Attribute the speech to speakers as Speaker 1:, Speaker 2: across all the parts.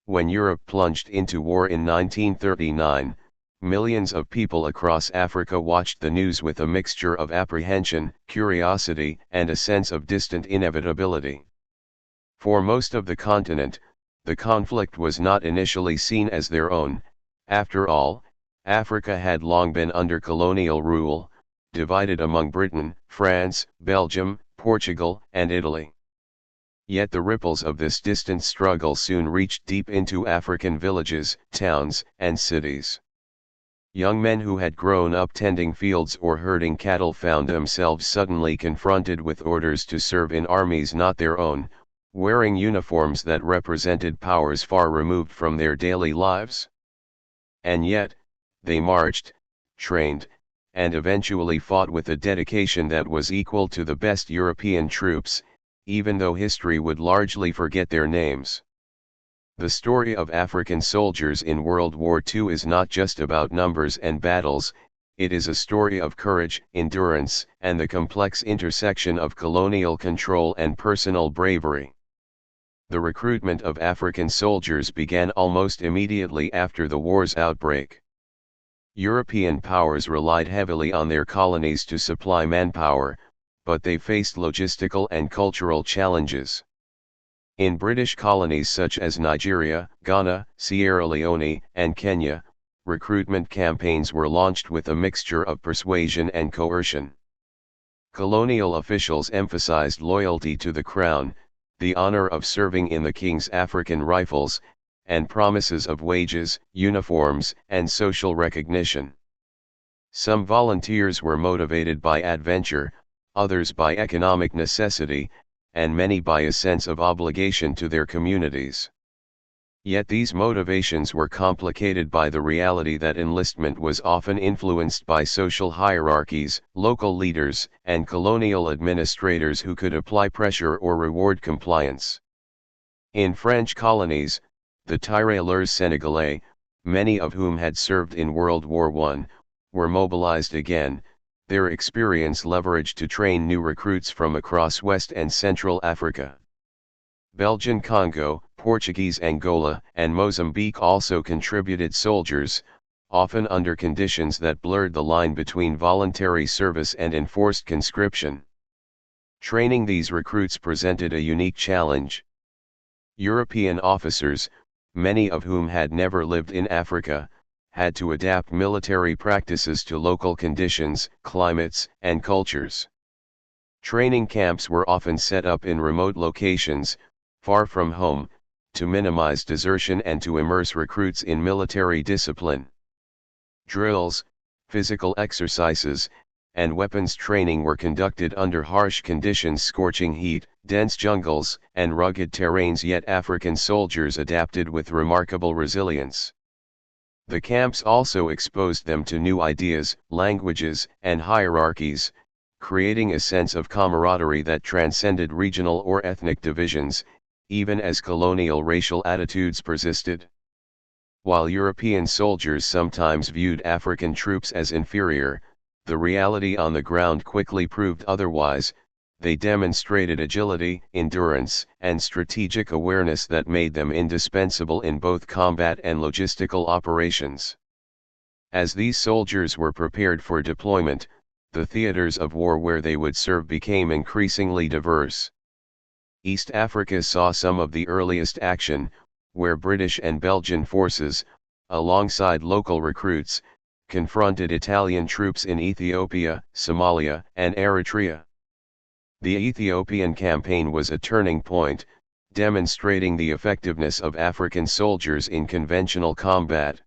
Speaker 1: When Europe plunged into war in 1939, millions of people across Africa watched the news with a mixture of apprehension, curiosity, and a sense of distant inevitability. For most of the continent, the conflict was not initially seen as their own. After all, Africa had long been under colonial rule, divided among Britain, France, Belgium, Portugal, and Italy. Yet the ripples of this distant struggle soon reached deep into African villages, towns, and cities. Young men who had grown up tending fields or herding cattle found themselves suddenly confronted with orders to serve in armies not their own, wearing uniforms that represented powers far removed from their daily lives. And yet, they marched, trained, and eventually fought with a dedication that was equal to the best European troops, even though history would largely forget their names. The story of African soldiers in World War II is not just about numbers and battles, it is a story of courage, endurance, and the complex intersection of colonial control and personal bravery. The recruitment of African soldiers began almost immediately after the war's outbreak. European powers relied heavily on their colonies to supply manpower, but they faced logistical and cultural challenges. In British colonies such as Nigeria, Ghana, Sierra Leone, and Kenya, recruitment campaigns were launched with a mixture of persuasion and coercion. Colonial officials emphasized loyalty to the crown, the honor of serving in the King's African Rifles, and promises of wages, uniforms, and social recognition. Some volunteers were motivated by adventure, others by economic necessity, and many by a sense of obligation to their communities. Yet these motivations were complicated by the reality that enlistment was often influenced by social hierarchies, local leaders, and colonial administrators who could apply pressure or reward compliance. In French colonies, the tirailleurs sénégalais, many of whom had served in World War I, were mobilized again, their experience leveraged to train new recruits from across West and Central Africa. Belgian Congo, Portuguese Angola, and Mozambique also contributed soldiers, often under conditions that blurred the line between voluntary service and enforced conscription. Training these recruits presented a unique challenge. European officers, many of whom had never lived in Africa, had to adapt military practices to local conditions, climates, and cultures. Training camps were often set up in remote locations, far from home, to minimize desertion and to immerse recruits in military discipline. Drills, physical exercises, and weapons training were conducted under harsh conditions: scorching heat, dense jungles, and rugged terrains, yet African soldiers adapted with remarkable resilience. The camps also exposed them to new ideas, languages, and hierarchies, creating a sense of camaraderie that transcended regional or ethnic divisions, even as colonial racial attitudes persisted. While European soldiers sometimes viewed African troops as inferior, the reality on the ground quickly proved otherwise. They demonstrated agility, endurance, and strategic awareness that made them indispensable in both combat and logistical operations. As these soldiers were prepared for deployment, the theaters of war where they would serve became increasingly diverse. East Africa saw some of the earliest action, where British and Belgian forces, alongside local recruits, confronted Italian troops in Ethiopia, Somalia, and Eritrea. The Ethiopian campaign was a turning point, demonstrating the effectiveness of African soldiers in conventional combat.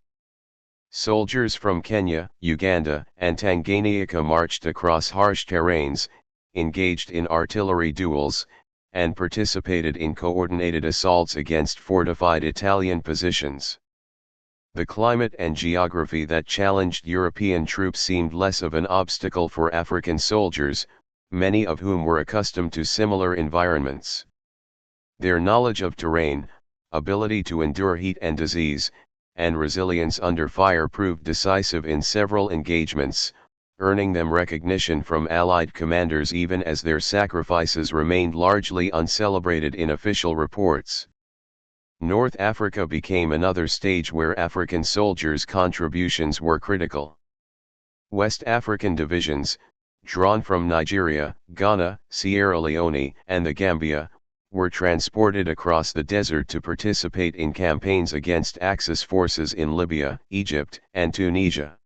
Speaker 1: Soldiers from Kenya, Uganda, and Tanganyika marched across harsh terrains, engaged in artillery duels, and participated in coordinated assaults against fortified Italian positions. The climate and geography that challenged European troops seemed less of an obstacle for African soldiers, many of whom were accustomed to similar environments. Their knowledge of terrain, ability to endure heat and disease, and resilience under fire proved decisive in several engagements, earning them recognition from Allied commanders even as their sacrifices remained largely uncelebrated in official reports. North Africa became another stage where African soldiers' contributions were critical. West African divisions, drawn from Nigeria, Ghana, Sierra Leone, and the Gambia, were transported across the desert to participate in campaigns against Axis forces in Libya, Egypt, and Tunisia.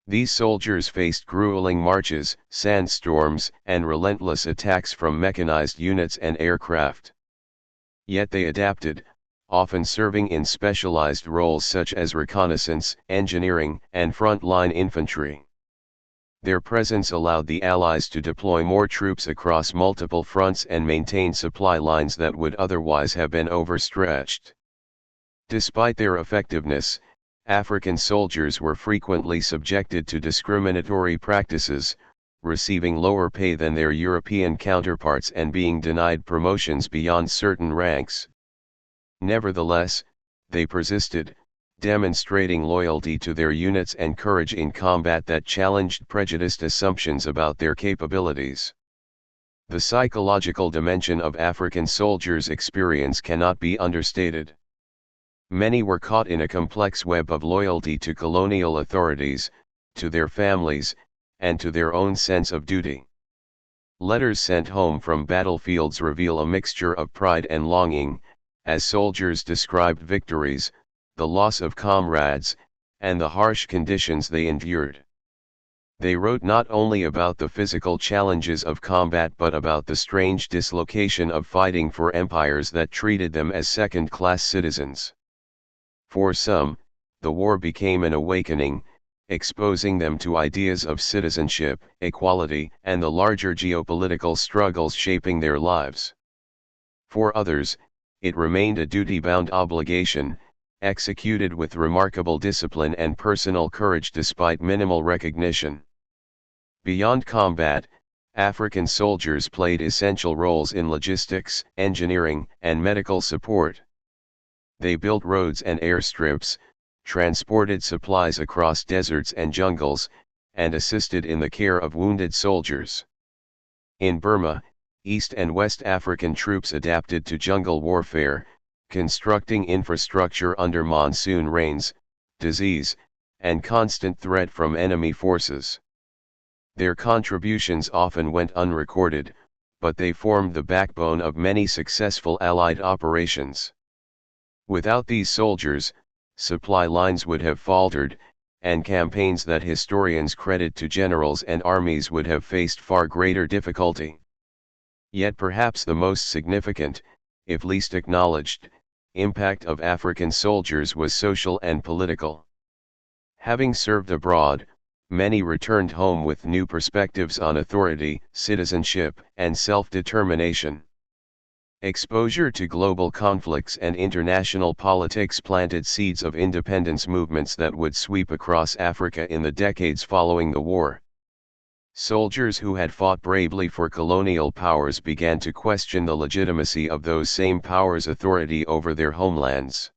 Speaker 1: These soldiers faced grueling marches, sandstorms, and relentless attacks from mechanized units and aircraft. Yet they adapted, often serving in specialized roles such as reconnaissance, engineering, and frontline infantry. Their presence allowed the Allies to deploy more troops across multiple fronts and maintain supply lines that would otherwise have been overstretched. Despite their effectiveness, African soldiers were frequently subjected to discriminatory practices, receiving lower pay than their European counterparts and being denied promotions beyond certain ranks. Nevertheless, they persisted, demonstrating loyalty to their units and courage in combat that challenged prejudiced assumptions about their capabilities. The psychological dimension of African soldiers' experience cannot be understated. Many were caught in a complex web of loyalty to colonial authorities, to their families, and to their own sense of duty. Letters sent home from battlefields reveal a mixture of pride and longing, as soldiers described victories, the loss of comrades, and the harsh conditions they endured. They wrote not only about the physical challenges of combat but about the strange dislocation of fighting for empires that treated them as second-class citizens. For some, the war became an awakening, exposing them to ideas of citizenship, equality, and the larger geopolitical struggles shaping their lives. For others, it remained a duty-bound obligation, executed with remarkable discipline and personal courage despite minimal recognition. Beyond combat, African soldiers played essential roles in logistics, engineering, and medical support. They built roads and airstrips, transported supplies across deserts and jungles, and assisted in the care of wounded soldiers. In Burma, East and West African troops adapted to jungle warfare, constructing infrastructure under monsoon rains, disease, and constant threat from enemy forces. Their contributions often went unrecorded, but they formed the backbone of many successful Allied operations. Without these soldiers, supply lines would have faltered, and campaigns that historians credit to generals and armies would have faced far greater difficulty. Yet perhaps the most significant, if least acknowledged, impact of African soldiers was social and political. Having served abroad, many returned home with new perspectives on authority, citizenship, and self-determination. Exposure to global conflicts and international politics planted seeds of independence movements that would sweep across Africa in the decades following the war. Soldiers who had fought bravely for colonial powers began to question the legitimacy of those same powers' authority over their homelands.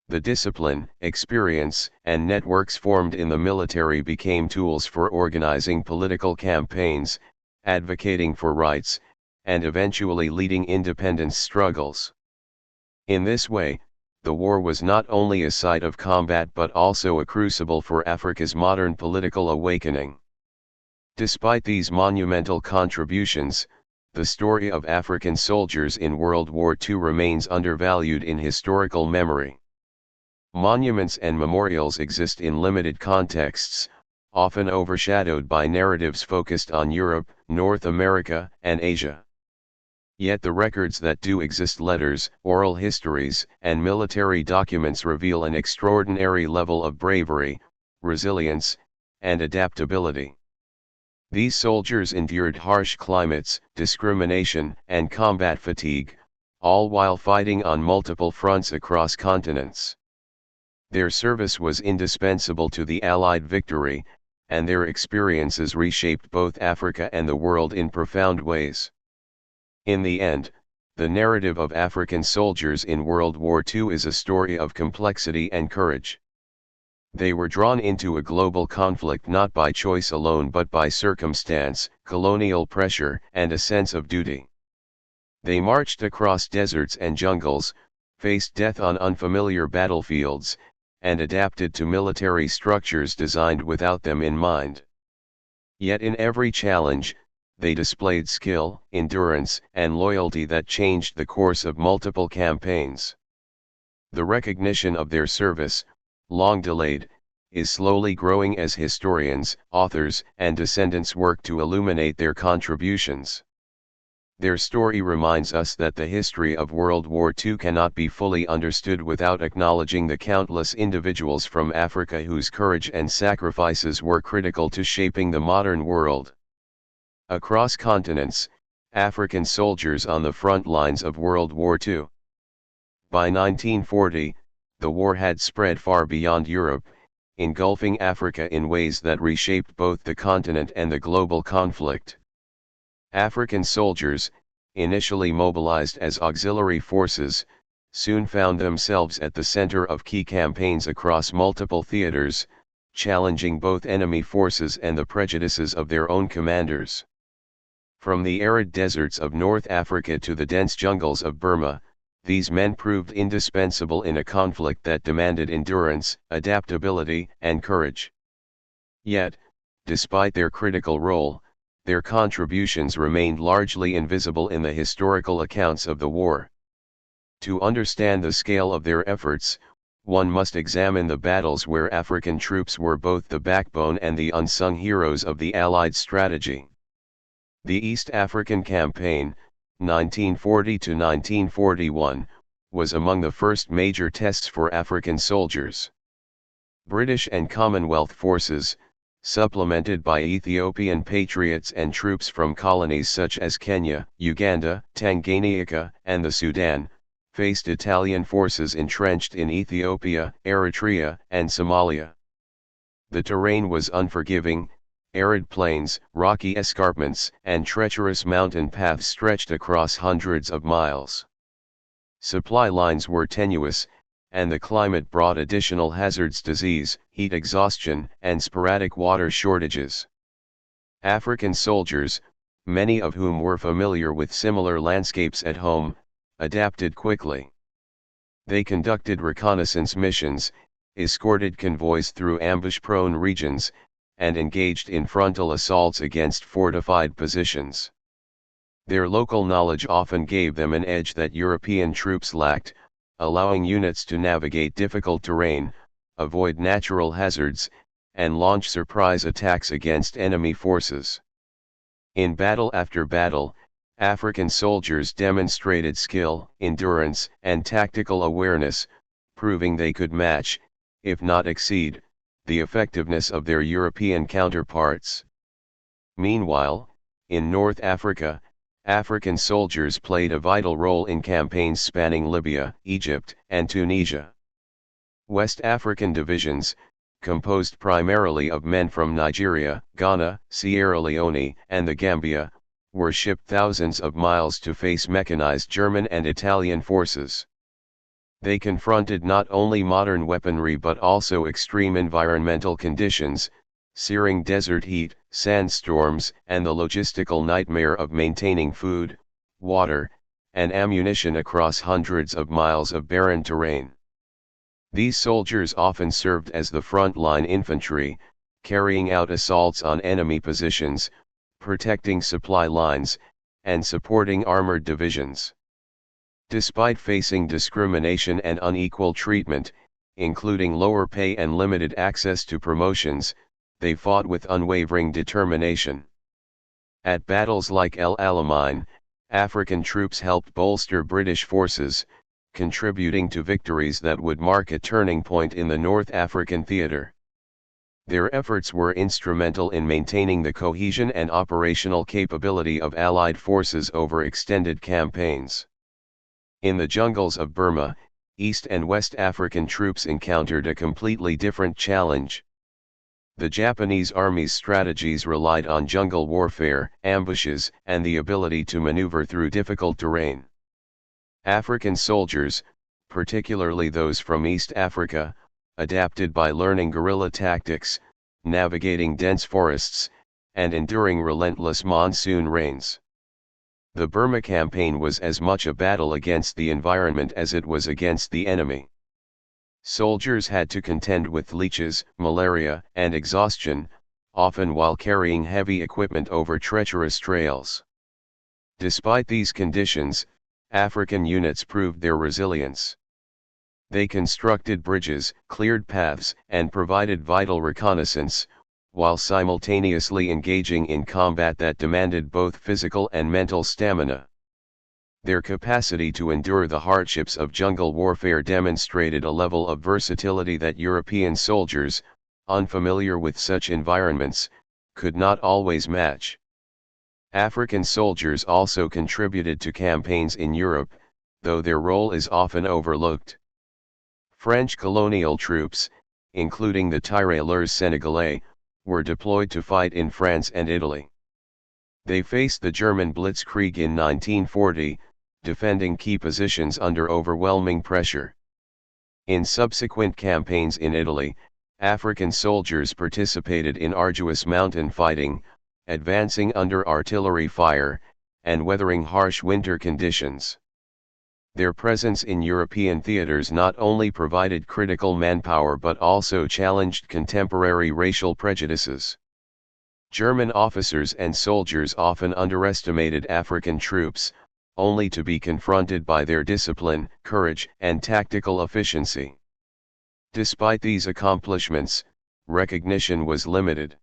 Speaker 1: The discipline, experience, and networks formed in the military became tools for organizing political campaigns, advocating for rights, and eventually leading independence struggles. In this way, the war was not only a site of combat but also a crucible for Africa's modern political awakening. Despite these monumental contributions, the story of African soldiers in World War II remains undervalued in historical memory. Monuments and memorials exist in limited contexts, often overshadowed by narratives focused on Europe, North America, and Asia. Yet the records that do exist, letters, oral histories, and military documents reveal an extraordinary level of bravery, resilience, and adaptability. These soldiers endured harsh climates, discrimination, and combat fatigue, all while fighting on multiple fronts across continents. Their service was indispensable to the Allied victory, and their experiences reshaped both Africa and the world in profound ways. In the end, the narrative of African soldiers in World War II is a story of complexity and courage. They were drawn into a global conflict not by choice alone but by circumstance, colonial pressure, and a sense of duty. They marched across deserts and jungles, faced death on unfamiliar battlefields, and adapted to military structures designed without them in mind. Yet in every challenge, they displayed skill, endurance, and loyalty that changed the course of multiple campaigns. The recognition of their service, long delayed, is slowly growing as historians, authors, and descendants work to illuminate their contributions. Their story reminds us that the history of World War II cannot be fully understood without acknowledging the countless individuals from Africa whose courage and sacrifices were critical to shaping the modern world. Across continents, African soldiers on the front lines of World War II. By 1940, the war had spread far beyond Europe, engulfing Africa in ways that reshaped both the continent and the global conflict. African soldiers, initially mobilized as auxiliary forces, soon found themselves at the center of key campaigns across multiple theaters, challenging both enemy forces and the prejudices of their own commanders. From the arid deserts of North Africa to the dense jungles of Burma, these men proved indispensable in a conflict that demanded endurance, adaptability, and courage. Yet, despite their critical role, their contributions remained largely invisible in the historical accounts of the war. To understand the scale of their efforts, one must examine the battles where African troops were both the backbone and the unsung heroes of the Allied strategy. The East African Campaign, 1940 to 1941, was among the first major tests for African soldiers. British and Commonwealth forces, supplemented by Ethiopian patriots and troops from colonies such as Kenya, Uganda, Tanganyika, and the Sudan, faced Italian forces entrenched in Ethiopia, Eritrea, and Somalia. The terrain was unforgiving. Arid plains, rocky escarpments, and treacherous mountain paths stretched across hundreds of miles. Supply lines were tenuous, and the climate brought additional hazards: disease, heat exhaustion, and sporadic water shortages. African soldiers, many of whom were familiar with similar landscapes at home, adapted quickly. They conducted reconnaissance missions, escorted convoys through ambush-prone regions, and engaged in frontal assaults against fortified positions. Their local knowledge often gave them an edge that European troops lacked, allowing units to navigate difficult terrain, avoid natural hazards, and launch surprise attacks against enemy forces. In battle after battle, African soldiers demonstrated skill, endurance, and tactical awareness, proving they could match, if not exceed, the effectiveness of their European counterparts. Meanwhile, in North Africa, African soldiers played a vital role in campaigns spanning Libya, Egypt, and Tunisia. West African divisions, composed primarily of men from Nigeria, Ghana, Sierra Leone, and the Gambia, were shipped thousands of miles to face mechanized German and Italian forces. They confronted not only modern weaponry but also extreme environmental conditions, searing desert heat, sandstorms, and the logistical nightmare of maintaining food, water, and ammunition across hundreds of miles of barren terrain. These soldiers often served as the frontline infantry, carrying out assaults on enemy positions, protecting supply lines, and supporting armored divisions. Despite facing discrimination and unequal treatment, including lower pay and limited access to promotions, they fought with unwavering determination. At battles like El Alamein, African troops helped bolster British forces, contributing to victories that would mark a turning point in the North African theatre. Their efforts were instrumental in maintaining the cohesion and operational capability of Allied forces over extended campaigns. In the jungles of Burma, East and West African troops encountered a completely different challenge. The Japanese Army's strategies relied on jungle warfare, ambushes, and the ability to maneuver through difficult terrain. African soldiers, particularly those from East Africa, adapted by learning guerrilla tactics, navigating dense forests, and enduring relentless monsoon rains. The Burma campaign was as much a battle against the environment as it was against the enemy. Soldiers had to contend with leeches, malaria, and exhaustion, often while carrying heavy equipment over treacherous trails. Despite these conditions, African units proved their resilience. They constructed bridges, cleared paths, and provided vital reconnaissance, while simultaneously engaging in combat that demanded both physical and mental stamina. Their capacity to endure the hardships of jungle warfare demonstrated a level of versatility that European soldiers, unfamiliar with such environments, could not always match. African soldiers also contributed to campaigns in Europe, though their role is often overlooked. French colonial troops, including the Tirailleurs Sénégalais, were deployed to fight in France and Italy. They faced the German Blitzkrieg in 1940, defending key positions under overwhelming pressure. In subsequent campaigns in Italy, African soldiers participated in arduous mountain fighting, advancing under artillery fire, and weathering harsh winter conditions. Their presence in European theaters not only provided critical manpower but also challenged contemporary racial prejudices. German officers and soldiers often underestimated African troops, only to be confronted by their discipline, courage, and tactical efficiency. Despite these accomplishments, recognition was limited.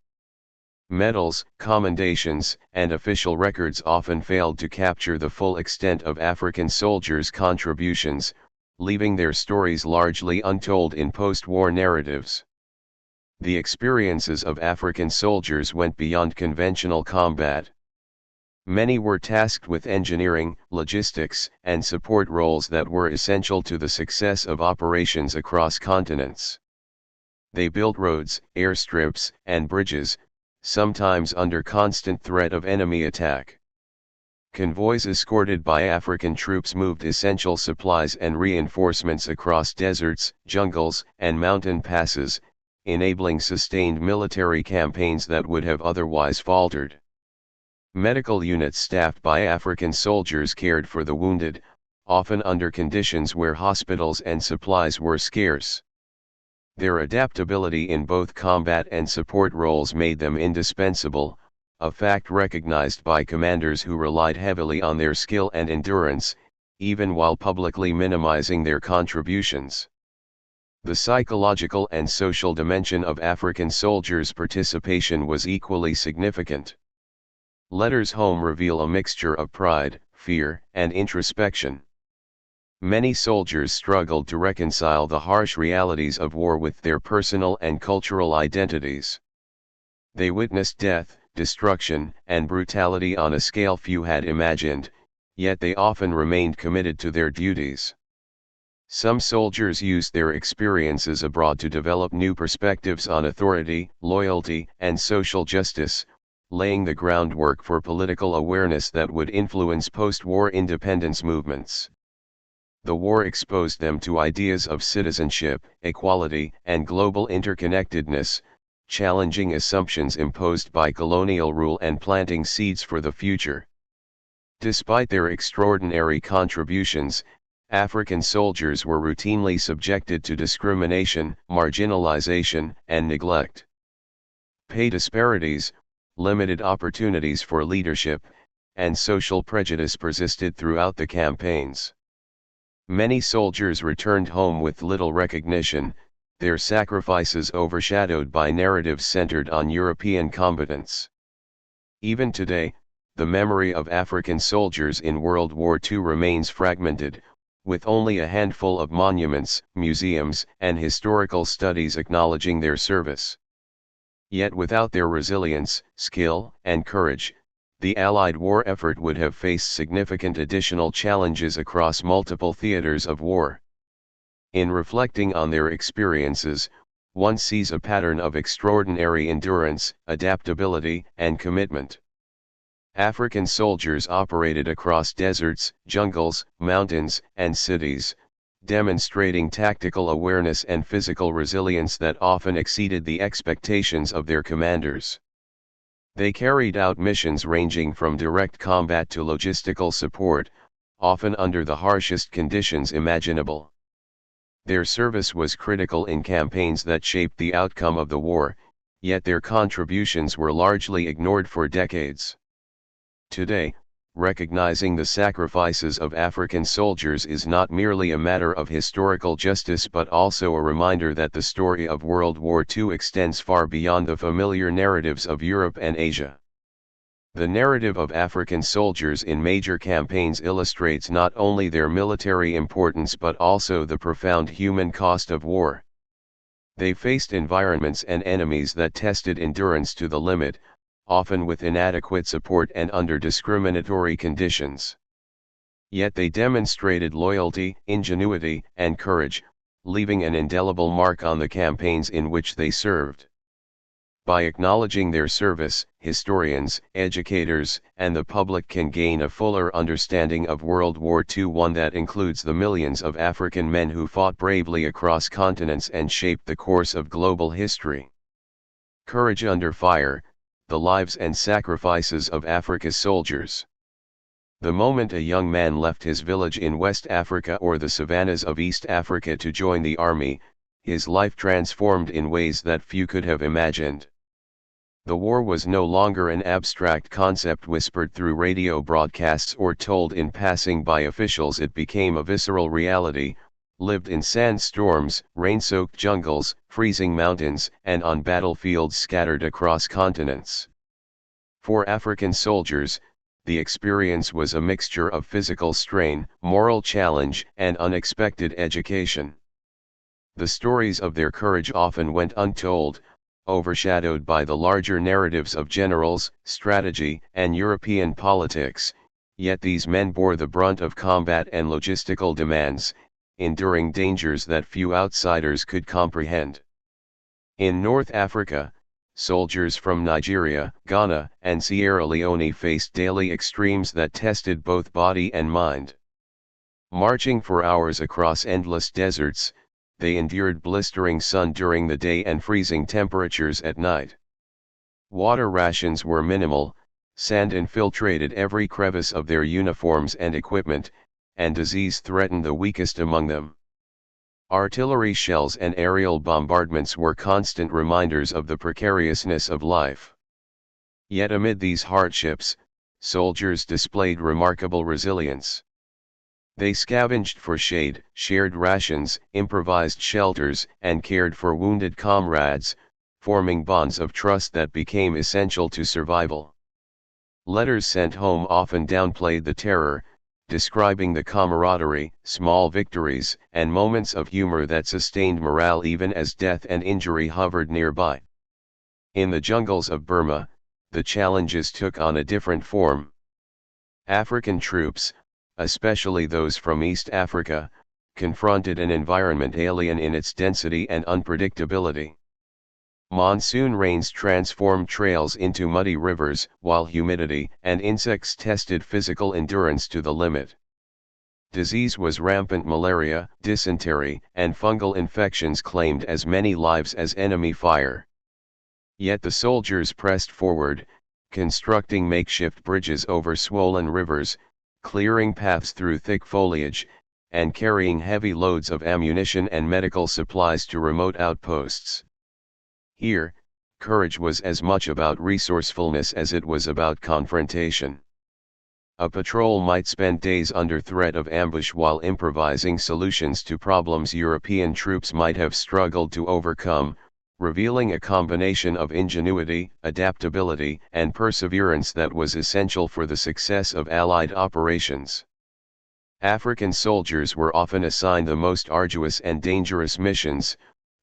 Speaker 1: Medals, commendations, and official records often failed to capture the full extent of African soldiers' contributions, leaving their stories largely untold in post-war narratives. The experiences of African soldiers went beyond conventional combat. Many were tasked with engineering, logistics, and support roles that were essential to the success of operations across continents. They built roads, airstrips, and bridges, sometimes under constant threat of enemy attack. Convoys escorted by African troops moved essential supplies and reinforcements across deserts, jungles, and mountain passes, enabling sustained military campaigns that would have otherwise faltered. Medical units staffed by African soldiers cared for the wounded, often under conditions where hospitals and supplies were scarce. Their adaptability in both combat and support roles made them indispensable, a fact recognized by commanders who relied heavily on their skill and endurance, even while publicly minimizing their contributions. The psychological and social dimension of African soldiers' participation was equally significant. Letters home reveal a mixture of pride, fear, and introspection. Many soldiers struggled to reconcile the harsh realities of war with their personal and cultural identities. They witnessed death, destruction, and brutality on a scale few had imagined, yet they often remained committed to their duties. Some soldiers used their experiences abroad to develop new perspectives on authority, loyalty, and social justice, laying the groundwork for political awareness that would influence post-war independence movements. The war exposed them to ideas of citizenship, equality, and global interconnectedness, challenging assumptions imposed by colonial rule and planting seeds for the future. Despite their extraordinary contributions, African soldiers were routinely subjected to discrimination, marginalization, and neglect. Pay disparities, limited opportunities for leadership, and social prejudice persisted throughout the campaigns. Many soldiers returned home with little recognition, their sacrifices overshadowed by narratives centered on European combatants. Even today, the memory of African soldiers in World War II remains fragmented, with only a handful of monuments, museums, and historical studies acknowledging their service. Yet without their resilience, skill, and courage, the Allied war effort would have faced significant additional challenges across multiple theaters of war. In reflecting on their experiences, one sees a pattern of extraordinary endurance, adaptability, and commitment. African soldiers operated across deserts, jungles, mountains, and cities, demonstrating tactical awareness and physical resilience that often exceeded the expectations of their commanders. They carried out missions ranging from direct combat to logistical support, often under the harshest conditions imaginable. Their service was critical in campaigns that shaped the outcome of the war, yet their contributions were largely ignored for decades. Today, recognizing the sacrifices of African soldiers is not merely a matter of historical justice but also a reminder that the story of World War II extends far beyond the familiar narratives of Europe and Asia. The narrative of African soldiers in major campaigns illustrates not only their military importance but also the profound human cost of war. They faced environments and enemies that tested endurance to the limit, often with inadequate support and under discriminatory conditions. Yet they demonstrated loyalty, ingenuity, and courage, leaving an indelible mark on the campaigns in which they served. By acknowledging their service, historians, educators, and the public can gain a fuller understanding of World War II, one that includes the millions of African men who fought bravely across continents and shaped the course of global history. Courage under fire: the lives and sacrifices of Africa's soldiers. The moment a young man left his village in West Africa or the savannas of East Africa to join the army, his life transformed in ways that few could have imagined. The war was no longer an abstract concept whispered through radio broadcasts or told in passing by officials. It became a visceral reality, lived in sandstorms, rain-soaked jungles, freezing mountains, and on battlefields scattered across continents. For African soldiers, the experience was a mixture of physical strain, moral challenge, and unexpected education. The stories of their courage often went untold, overshadowed by the larger narratives of generals, strategy, and European politics, yet these men bore the brunt of combat and logistical demands, enduring dangers that few outsiders could comprehend. In North Africa, soldiers from Nigeria, Ghana, and Sierra Leone faced daily extremes that tested both body and mind. Marching for hours across endless deserts, they endured blistering sun during the day and freezing temperatures at night. Water rations were minimal, sand infiltrated every crevice of their uniforms and equipment, and disease threatened the weakest among them. Artillery shells and aerial bombardments were constant reminders of the precariousness of life. Yet amid these hardships, soldiers displayed remarkable resilience. They scavenged for shade, shared rations, improvised shelters, and cared for wounded comrades, forming bonds of trust that became essential to survival. Letters sent home often downplayed the terror, describing the camaraderie, small victories, and moments of humor that sustained morale even as death and injury hovered nearby. In the jungles of Burma, the challenges took on a different form. African troops, especially those from East Africa, confronted an environment alien in its density and unpredictability. Monsoon rains transformed trails into muddy rivers, while humidity and insects tested physical endurance to the limit. Disease was rampant. Malaria, dysentery, and fungal infections claimed as many lives as enemy fire. Yet the soldiers pressed forward, constructing makeshift bridges over swollen rivers, clearing paths through thick foliage, and carrying heavy loads of ammunition and medical supplies to remote outposts. Here, courage was as much about resourcefulness as it was about confrontation. A patrol might spend days under threat of ambush while improvising solutions to problems European troops might have struggled to overcome, revealing a combination of ingenuity, adaptability, and perseverance that was essential for the success of Allied operations. African soldiers were often assigned the most arduous and dangerous missions,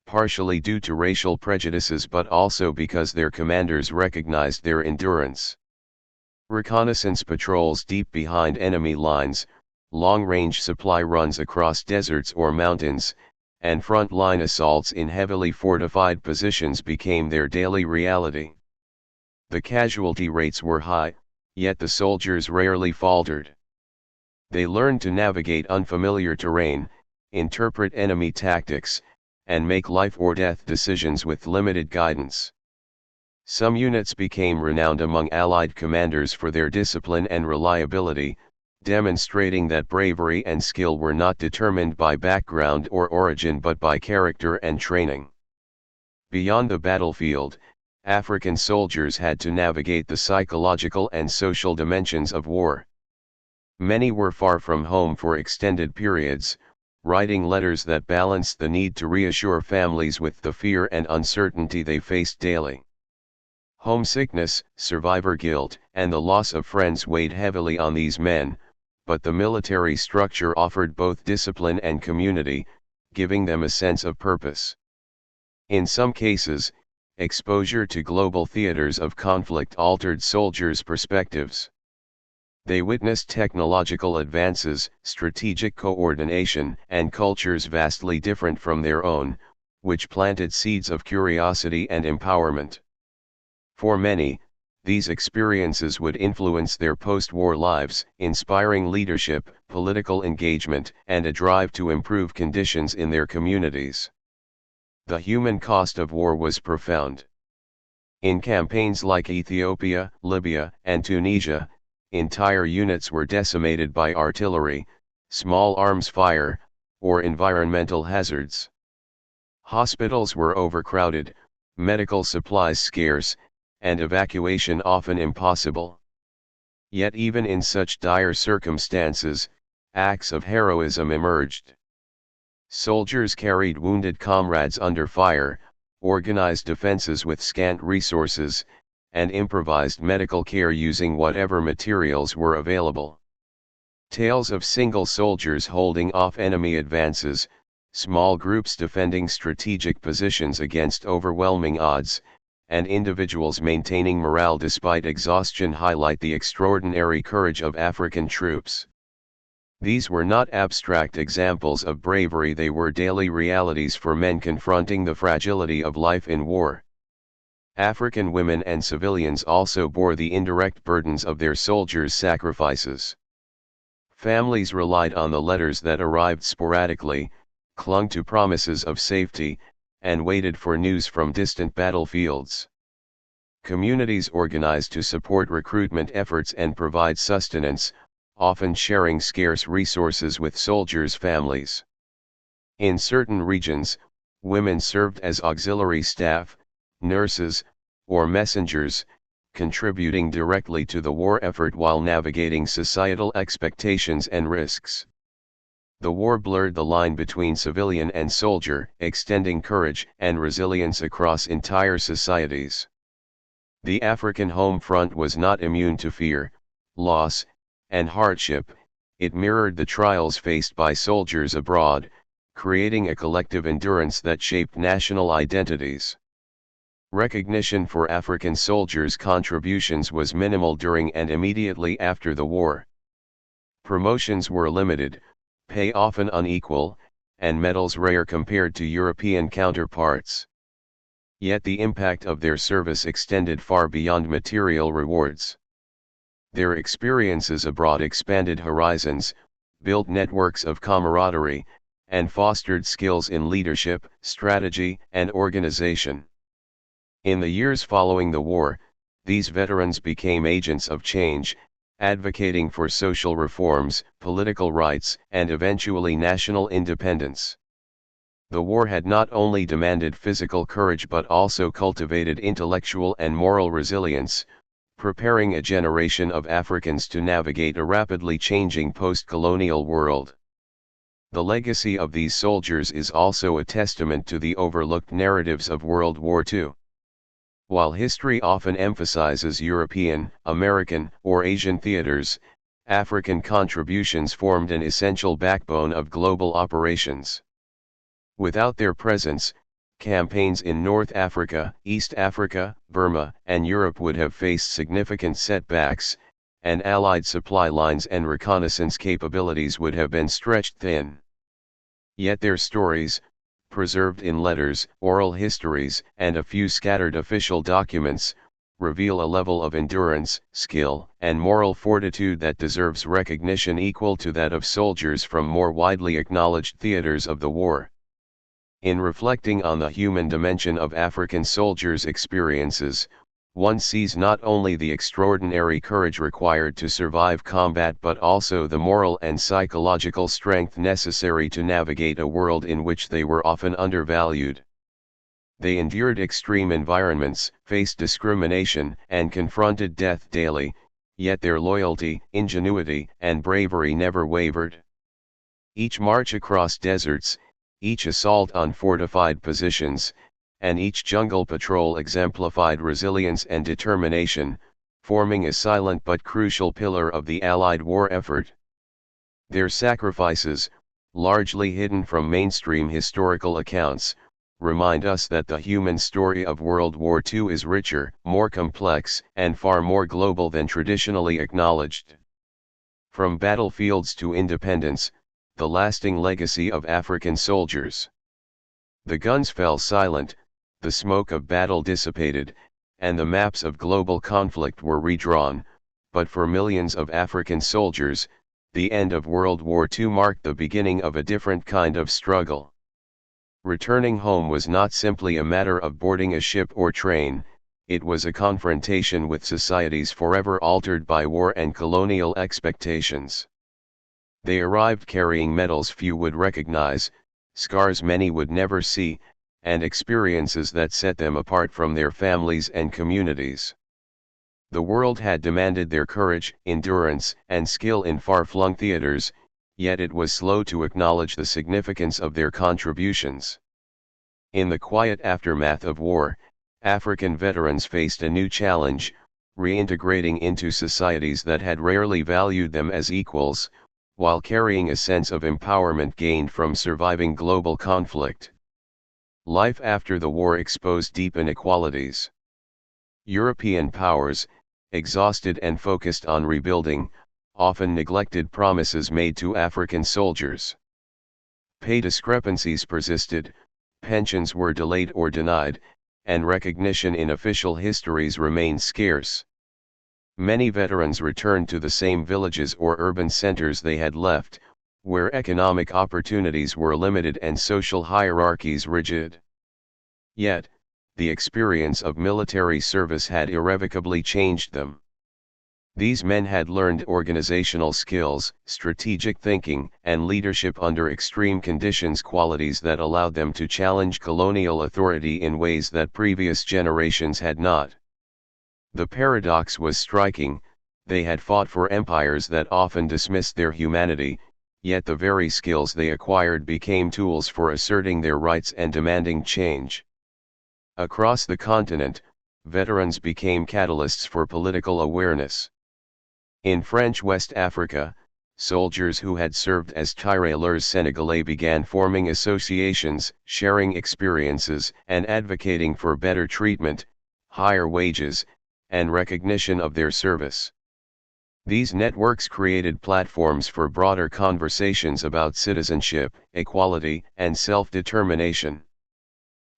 Speaker 1: partially due to racial prejudices but also because their commanders recognized their endurance. Reconnaissance patrols deep behind enemy lines, long-range supply runs across deserts or mountains, and frontline assaults in heavily fortified positions became their daily reality. The casualty rates were high, yet the soldiers rarely faltered. They learned to navigate unfamiliar terrain, interpret enemy tactics, and make life or death decisions with limited guidance. Some units became renowned among Allied commanders for their discipline and reliability, demonstrating that bravery and skill were not determined by background or origin but by character and training. Beyond the battlefield, African soldiers had to navigate the psychological and social dimensions of war. Many were far from home for extended periods, writing letters that balanced the need to reassure families with the fear and uncertainty they faced daily. Homesickness, survivor guilt, and the loss of friends weighed heavily on these men, but the military structure offered both discipline and community, giving them a sense of purpose. In some cases, exposure to global theaters of conflict altered soldiers' perspectives. They witnessed technological advances, strategic coordination, and cultures vastly different from their own, which planted seeds of curiosity and empowerment. For many, these experiences would influence their post-war lives, inspiring leadership, political engagement, and a drive to improve conditions in their communities. The human cost of war was profound. In campaigns like Ethiopia, Libya, and Tunisia, entire units were decimated by artillery, small arms fire, or environmental hazards. Hospitals were overcrowded, medical supplies scarce, and evacuation often impossible. Yet even in such dire circumstances, acts of heroism emerged. Soldiers carried wounded comrades under fire, organized defenses with scant resources, and improvised medical care using whatever materials were available. Tales of single soldiers holding off enemy advances, small groups defending strategic positions against overwhelming odds, and individuals maintaining morale despite exhaustion highlight the extraordinary courage of African troops. These were not abstract examples of bravery, they were daily realities for men confronting the fragility of life in war. African women and civilians also bore the indirect burdens of their soldiers' sacrifices. Families relied on the letters that arrived sporadically, clung to promises of safety, and waited for news from distant battlefields. Communities organized to support recruitment efforts and provide sustenance, often sharing scarce resources with soldiers' families. In certain regions, women served as auxiliary staff, nurses, or messengers, contributing directly to the war effort while navigating societal expectations and risks. The war blurred the line between civilian and soldier, extending courage and resilience across entire societies. The African home front was not immune to fear, loss, and hardship. It mirrored the trials faced by soldiers abroad, creating a collective endurance that shaped national identities. Recognition for African soldiers' contributions was minimal during and immediately after the war. Promotions were limited, pay often unequal, and medals rare compared to European counterparts. Yet the impact of their service extended far beyond material rewards. Their experiences abroad expanded horizons, built networks of camaraderie, and fostered skills in leadership, strategy, and organization. In the years following the war, these veterans became agents of change, advocating for social reforms, political rights, and eventually national independence. The war had not only demanded physical courage but also cultivated intellectual and moral resilience, preparing a generation of Africans to navigate a rapidly changing post-colonial world. The legacy of these soldiers is also a testament to the overlooked narratives of World War II. While history often emphasizes European, American, or Asian theaters, African contributions formed an essential backbone of global operations. Without their presence, campaigns in North Africa, East Africa, Burma, and Europe would have faced significant setbacks, and Allied supply lines and reconnaissance capabilities would have been stretched thin. Yet their stories, preserved in letters, oral histories, and a few scattered official documents, reveal a level of endurance, skill, and moral fortitude that deserves recognition equal to that of soldiers from more widely acknowledged theaters of the war. In reflecting on the human dimension of African soldiers' experiences, one sees not only the extraordinary courage required to survive combat but also the moral and psychological strength necessary to navigate a world in which they were often undervalued. They endured extreme environments, faced discrimination, and confronted death daily, yet their loyalty, ingenuity, and bravery never wavered. Each march across deserts, each assault on fortified positions, and each jungle patrol exemplified resilience and determination, forming a silent but crucial pillar of the Allied war effort. Their sacrifices, largely hidden from mainstream historical accounts, remind us that the human story of World War II is richer, more complex, and far more global than traditionally acknowledged. From battlefields to independence, the lasting legacy of African soldiers. The guns fell silent, the smoke of battle dissipated, and the maps of global conflict were redrawn, but for millions of African soldiers, the end of World War II marked the beginning of a different kind of struggle. Returning home was not simply a matter of boarding a ship or train, it was a confrontation with societies forever altered by war and colonial expectations. They arrived carrying medals few would recognize, scars many would never see, and experiences that set them apart from their families and communities. The world had demanded their courage, endurance, and skill in far-flung theaters, yet it was slow to acknowledge the significance of their contributions. In the quiet aftermath of war, African veterans faced a new challenge, reintegrating into societies that had rarely valued them as equals, while carrying a sense of empowerment gained from surviving global conflict. Life after the war exposed deep inequalities. European powers, exhausted and focused on rebuilding, often neglected promises made to African soldiers. Pay discrepancies persisted, pensions were delayed or denied, and recognition in official histories remained scarce. Many veterans returned to the same villages or urban centers they had left, where economic opportunities were limited and social hierarchies rigid. Yet, the experience of military service had irrevocably changed them. These men had learned organizational skills, strategic thinking, and leadership under extreme conditions, qualities that allowed them to challenge colonial authority in ways that previous generations had not. The paradox was striking: they had fought for empires that often dismissed their humanity, yet the very skills they acquired became tools for asserting their rights and demanding change. Across the continent, veterans became catalysts for political awareness. In French West Africa, soldiers who had served as tirailleurs sénégalais began forming associations, sharing experiences, and advocating for better treatment, higher wages, and recognition of their service. These networks created platforms for broader conversations about citizenship, equality, and self-determination.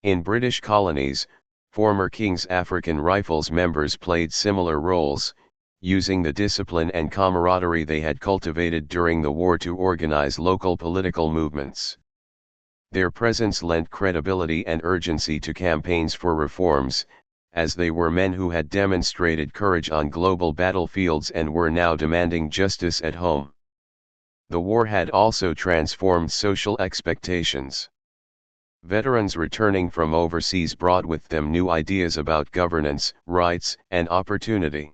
Speaker 1: In British colonies, former King's African Rifles members played similar roles, using the discipline and camaraderie they had cultivated during the war to organize local political movements. Their presence lent credibility and urgency to campaigns for reforms, as they were men who had demonstrated courage on global battlefields and were now demanding justice at home. The war had also transformed social expectations. Veterans returning from overseas brought with them new ideas about governance, rights, and opportunity.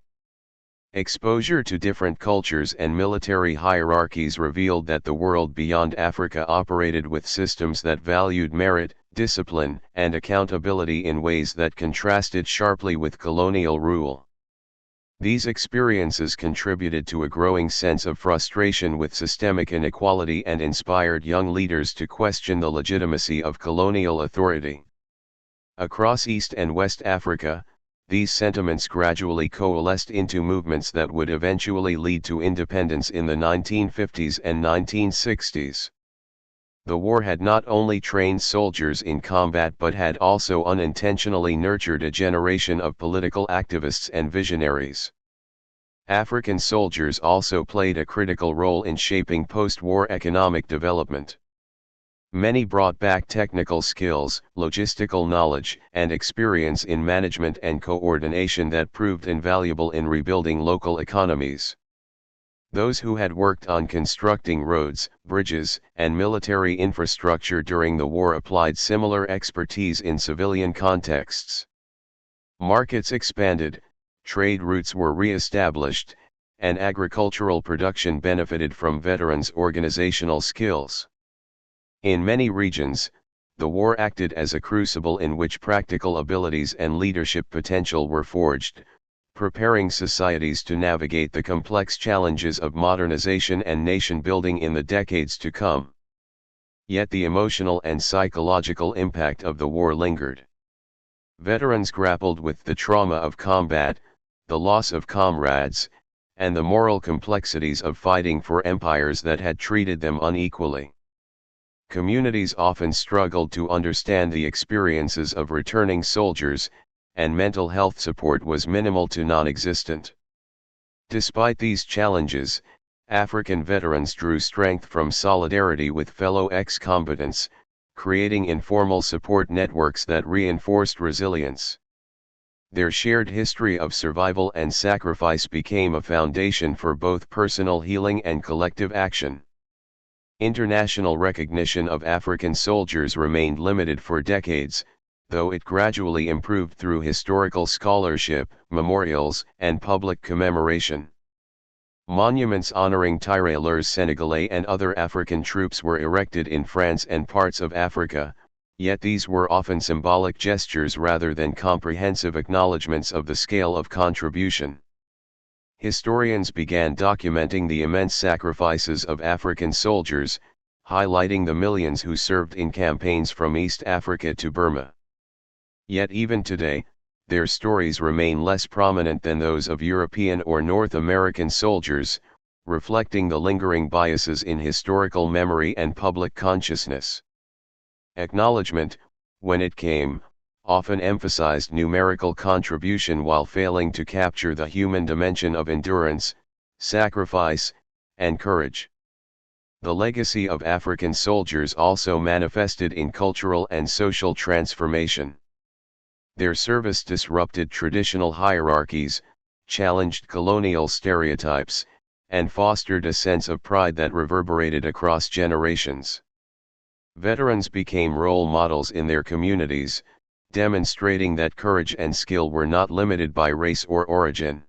Speaker 1: Exposure to different cultures and military hierarchies revealed that the world beyond Africa operated with systems that valued merit, discipline, and accountability in ways that contrasted sharply with colonial rule. These experiences contributed to a growing sense of frustration with systemic inequality and inspired young leaders to question the legitimacy of colonial authority. Across East and West Africa, these sentiments gradually coalesced into movements that would eventually lead to independence in the 1950s and 1960s. The war had not only trained soldiers in combat but had also unintentionally nurtured a generation of political activists and visionaries. African soldiers also played a critical role in shaping post-war economic development. Many brought back technical skills, logistical knowledge, and experience in management and coordination that proved invaluable in rebuilding local economies. Those who had worked on constructing roads, bridges, and military infrastructure during the war applied similar expertise in civilian contexts. Markets expanded, trade routes were re-established, and agricultural production benefited from veterans' organizational skills. In many regions, the war acted as a crucible in which practical abilities and leadership potential were forged, preparing societies to navigate the complex challenges of modernization and nation-building in the decades to come. Yet the emotional and psychological impact of the war lingered. Veterans grappled with the trauma of combat, the loss of comrades, and the moral complexities of fighting for empires that had treated them unequally. Communities often struggled to understand the experiences of returning soldiers, and mental health support was minimal to non-existent. Despite these challenges, African veterans drew strength from solidarity with fellow ex-combatants, creating informal support networks that reinforced resilience. Their shared history of survival and sacrifice became a foundation for both personal healing and collective action. International recognition of African soldiers remained limited for decades, though it gradually improved through historical scholarship, memorials, and public commemoration. Monuments honoring tirailleurs Senegalese and other African troops were erected in France and parts of Africa, yet these were often symbolic gestures rather than comprehensive acknowledgements of the scale of contribution. Historians began documenting the immense sacrifices of African soldiers, highlighting the millions who served in campaigns from East Africa to Burma. Yet even today, their stories remain less prominent than those of European or North American soldiers, reflecting the lingering biases in historical memory and public consciousness. Acknowledgement, when it came, often emphasized numerical contribution while failing to capture the human dimension of endurance, sacrifice, and courage. The legacy of African soldiers also manifested in cultural and social transformation. Their service disrupted traditional hierarchies, challenged colonial stereotypes, and fostered a sense of pride that reverberated across generations. Veterans became role models in their communities, demonstrating that courage and skill were not limited by race or origin.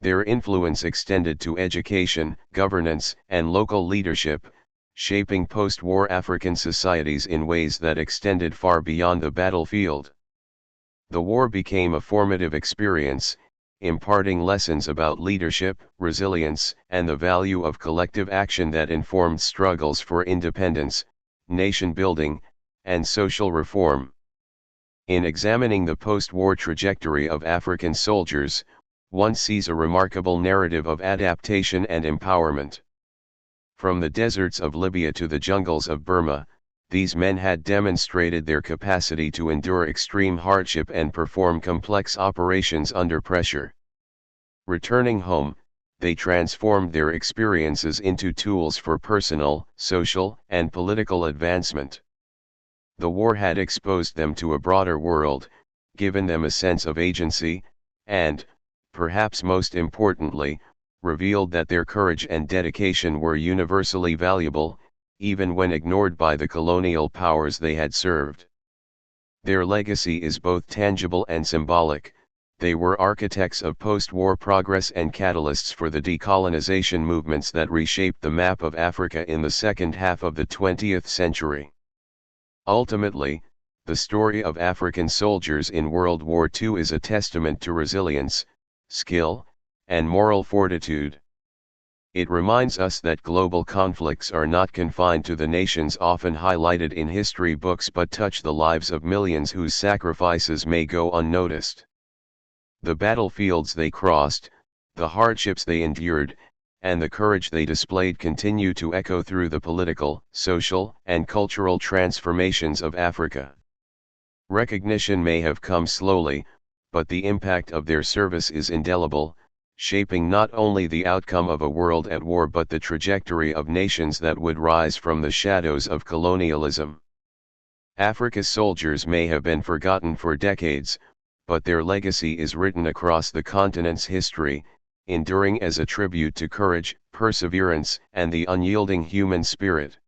Speaker 1: Their influence extended to education, governance, and local leadership, shaping post-war African societies in ways that extended far beyond the battlefield. The war became a formative experience, imparting lessons about leadership, resilience, and the value of collective action that informed struggles for independence, nation-building, and social reform. In examining the post-war trajectory of African soldiers, one sees a remarkable narrative of adaptation and empowerment. From the deserts of Libya to the jungles of Burma, these men had demonstrated their capacity to endure extreme hardship and perform complex operations under pressure. Returning home, they transformed their experiences into tools for personal, social, and political advancement. The war had exposed them to a broader world, given them a sense of agency, and, perhaps most importantly, revealed that their courage and dedication were universally valuable, even when ignored by the colonial powers they had served. Their legacy is both tangible and symbolic. They were architects of post-war progress and catalysts for the decolonization movements that reshaped the map of Africa in the second half of the 20th century. Ultimately, the story of African soldiers in World War II is a testament to resilience, skill, and moral fortitude. It reminds us that global conflicts are not confined to the nations often highlighted in history books but touch the lives of millions whose sacrifices may go unnoticed. The battlefields they crossed, the hardships they endured, and the courage they displayed continue to echo through the political, social, and cultural transformations of Africa. Recognition may have come slowly, but the impact of their service is indelible, shaping not only the outcome of a world at war but the trajectory of nations that would rise from the shadows of colonialism. Africa's soldiers may have been forgotten for decades, but their legacy is written across the continent's history, enduring as a tribute to courage, perseverance, and the unyielding human spirit.